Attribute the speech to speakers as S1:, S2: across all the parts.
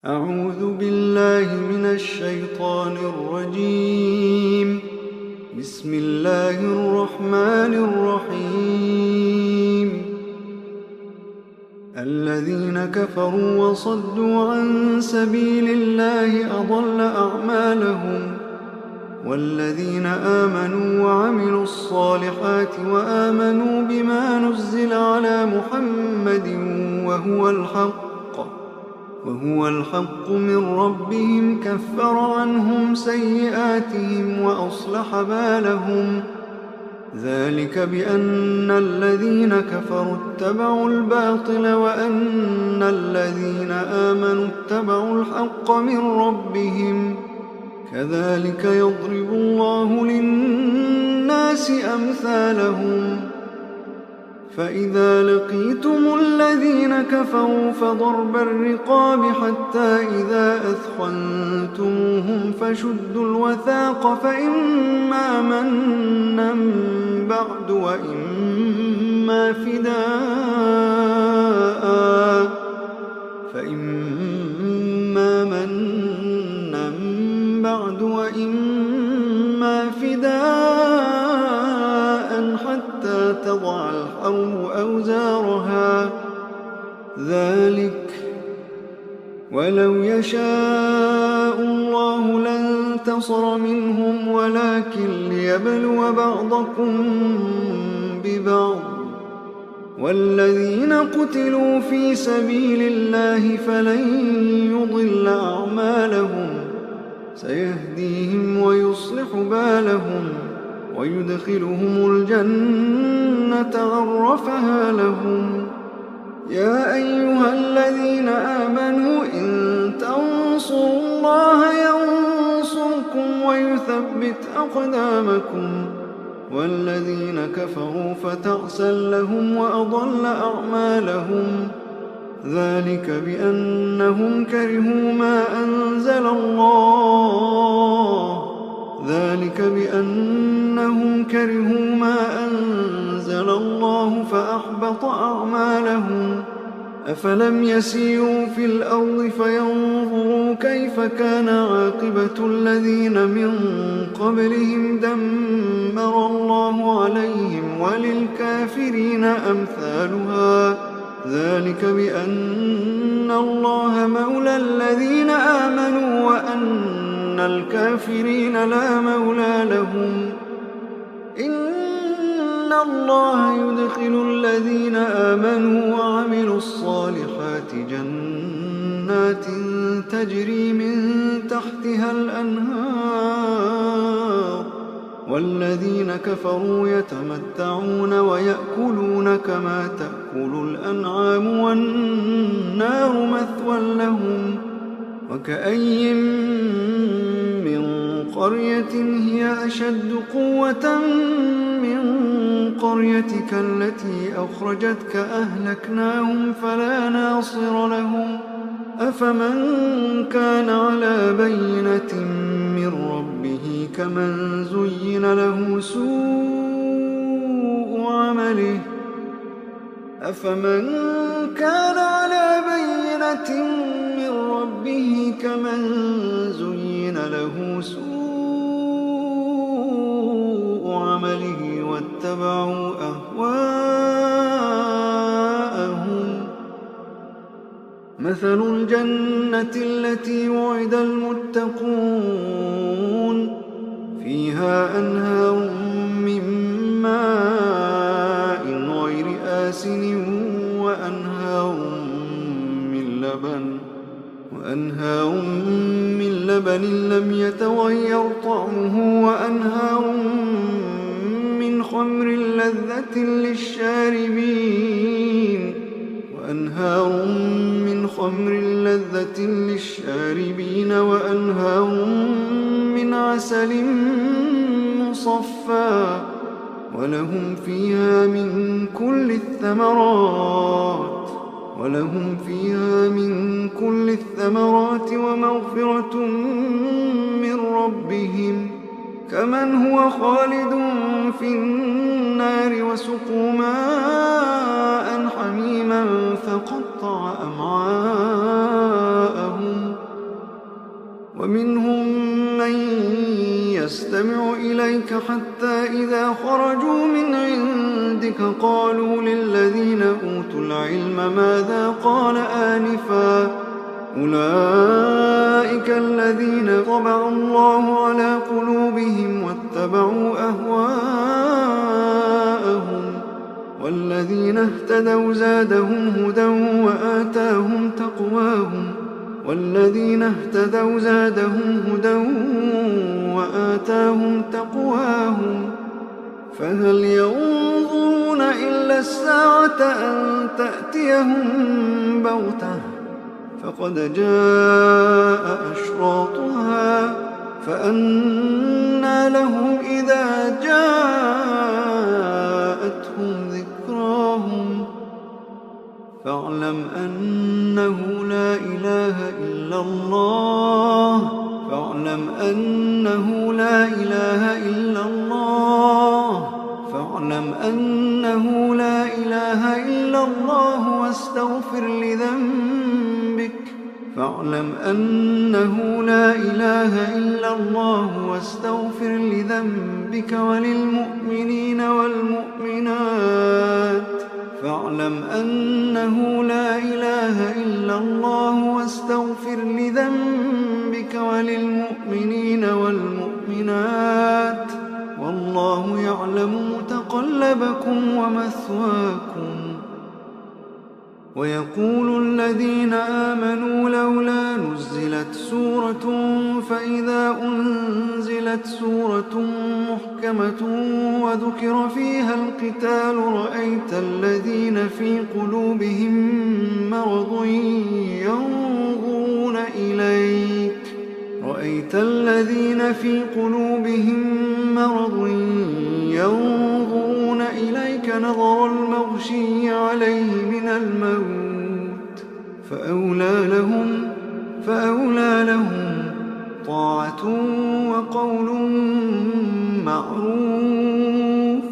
S1: أعوذ بالله من الشيطان الرجيم. بسم الله الرحمن الرحيم. الذين كفروا وصدوا عن سبيل الله أضل أعمالهم، والذين آمنوا وعملوا الصالحات وآمنوا بما نزل على محمد وهو الحق من ربهم كفر عنهم سيئاتهم وأصلح بالهم. ذلك بأن الذين كفروا اتبعوا الباطل وأن الذين آمنوا اتبعوا الحق من ربهم. كذلك يضرب الله للناس أمثالهم. فإذا لقيتم الذين كفروا فضرب الرقاب حتى إذا أثخنتموهم فشدوا الوثاق فإما منا بعد وإما فداء حتى تضع الحرب أوزارها. ذلك ولو يشاء الله لانتصر منهم ولكن ليبلو بعضكم ببعض. والذين قتلوا في سبيل الله فلن يضل أعمالهم، سيهديهم ويصلح بالهم ويدخلهم الجنة عرفها لهم. يا أيها الذين آمنوا إن تنصروا الله ينصركم ويثبت أقدامكم. والذين كفروا فتعسا لهم وأضل أعمالهم. ذلك بأنهم كرهوا ما أنزل الله فأحبط أعمالهم. أفلم يسيروا في الأرض فينظروا كيف كان عاقبة الذين من قبلهم دمر الله عليهم وللكافرين أمثالها. ذلك بأن الله مولى الذين آمنوا وأن الكافرين لا مولى لهم. إن الله يدخل الذين آمنوا وعملوا الصالحات جنات تجري من تحتها الأنهار، والذين كفروا يتمتعون ويأكلون كما تأكل الأنعام والنار مثوى لهم. وكأي من قرية هي أشد قوة من قريتك التي أخرجتك أهلكناهم فلا ناصر لهم. أفمن كان على بينة من ربه كمن زين له سوء عمله واتبعوا أهواءهم. مثل الجنة التي وعد المتقون فيها أنهار من ماء غير آسن وأنهار من لبن لم يتغير طعمه وأنهار من خمر لذة للشاربين وأنهار من عسل مصفى ولهم فيها من كل الثمرات ومغفرة من ربهم كمن هو خالد في النار وسقوا ماء حميما فقطع أمعاءهم إليك حتى إذا خرجوا من عندك قالوا للذين أوتوا العلم ماذا قال آنفا أولئك الذين طبع الله على قلوبهم واتبعوا أهواءهم والذين اهتدوا زادهم هدى وآتاهم تقواهم فهل ينظرون إلا الساعة أن تأتيهم بغتة فقد جاء أشراطها فأنى لهم إذا جاءتهم ذكراهم فاعلم أنه لا إله إلا الله واستغفر لذنبك وللمؤمنين والمؤمنات فاعلم أنه لا إله إلا الله واستغفر لذنبك وللمؤمنين والمؤمنات والله يعلم متقلبكم ومثواكم ويقول الذين آمنوا لولا نزلت سورة فإذا أنزلت سورة محكمة وذكر فيها القتال رأيت الذين في قلوبهم مرض ينظرون إليك نظر المغشي عليه من الموت فأولى لهم طاعة وقول معروف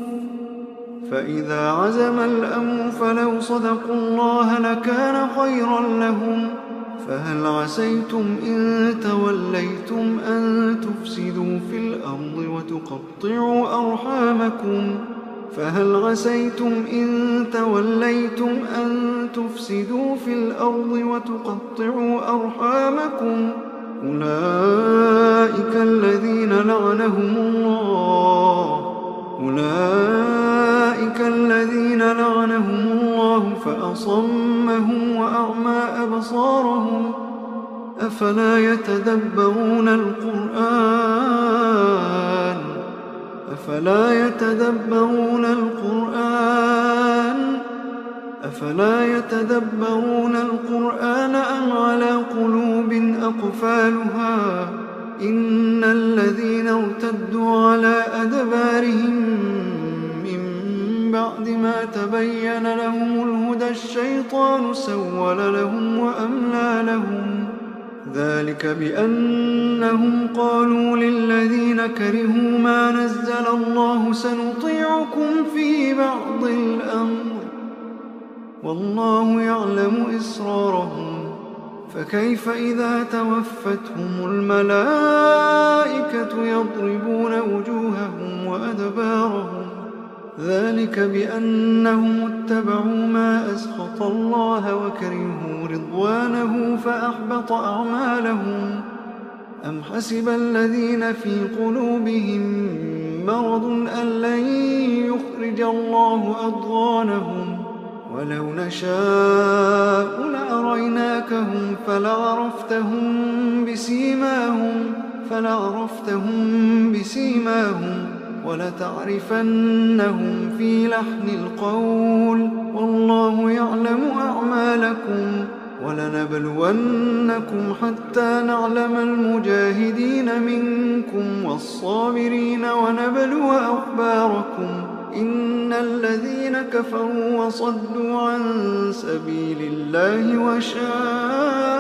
S1: فإذا عزم الأمر فلو صدقوا الله لكان خيرا لهم فهل عسيتم إن توليتم أن تفسدوا في الأرض وتقطعوا أرحامكم أولئك الذين لعنهم الله فأصمهم وأعمى أبصارهم أفلا يتدبرون القرآن أم على قلوب أقفالها إن الذين ارتدوا على أدبارهم من بعد ما تبين لهم الهدى الشيطان سول لهم وأملى لهم ذلك بأنهم قالوا للذين كرهوا ما نزل الله سنطيعكم في بعض الأمر والله يعلم إسرارهم فكيف إذا توفتهم الملائكة يضربون وجوههم وأدبارهم ذلك بأنهم اتبعوا ما أسخط الله وكرهوا رضوانه فأحبط أعمالهم أم حسب الذين في قلوبهم مرض أن لن يخرج الله أضغانهم ولو نشاء لأريناكهم فلعرفتهم بسيماهم ولتعرفنهم في لحن القول والله يعلم أعمالكم ولنبلونكم حتى نعلم المجاهدين منكم والصابرين ونبلو أخباركم إن الذين كفروا وصدوا عن سبيل الله وشاقوا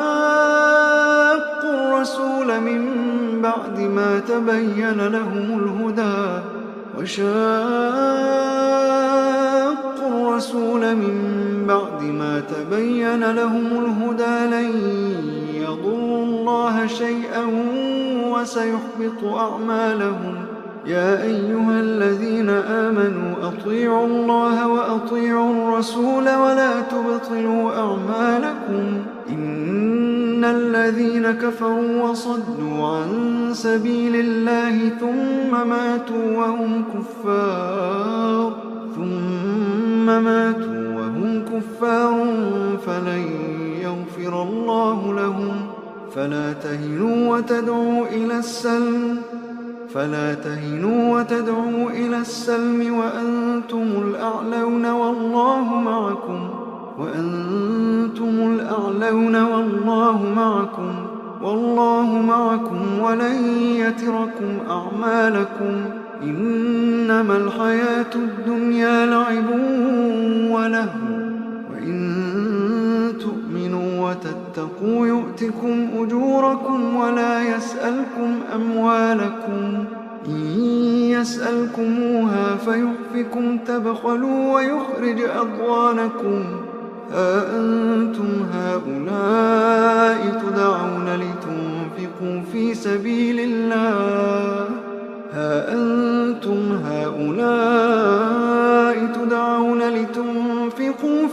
S1: الرسول من بعد ما تبين لهم الهدى لن يضروا الله شيئا وسيحبط أعمالهم يا أيها الذين آمنوا أطيعوا الله وأطيعوا الرسول ولا تبطلوا أعمالكم إن الذين كفروا وصدوا عن سبيل الله ثم ماتوا وهم كفار فلن يغفر الله لهم فلا تهنوا وتدعوا إلى السلم وأنتم الأعلون والله معكم ولن يتركم أعمالكم إنما الحياة الدنيا لعب ولهو وإن تؤمنوا وتتقوا يؤتكم أجوركم ولا يسألكم أموالكم إن يسألكموها فيحفكم تبخلوا ويخرج أضغانكم ها أنتم هؤلاء تدعون لتنفقوا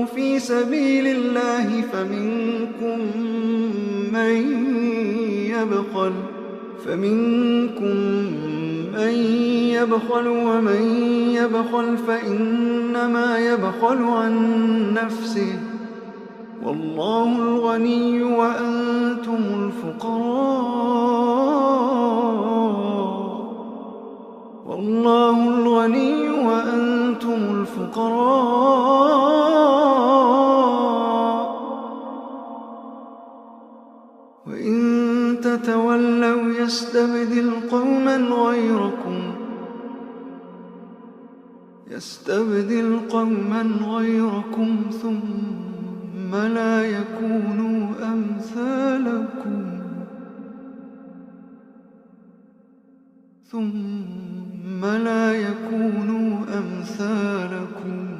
S1: في سبيل الله فمنكم من يبخل ومن يبخل فإنما يبخل عن نفسه والله الغني وأنتم الفقراء وإن تتولوا يستبدل قوما غيركم ثم لا يكونوا أمثالكم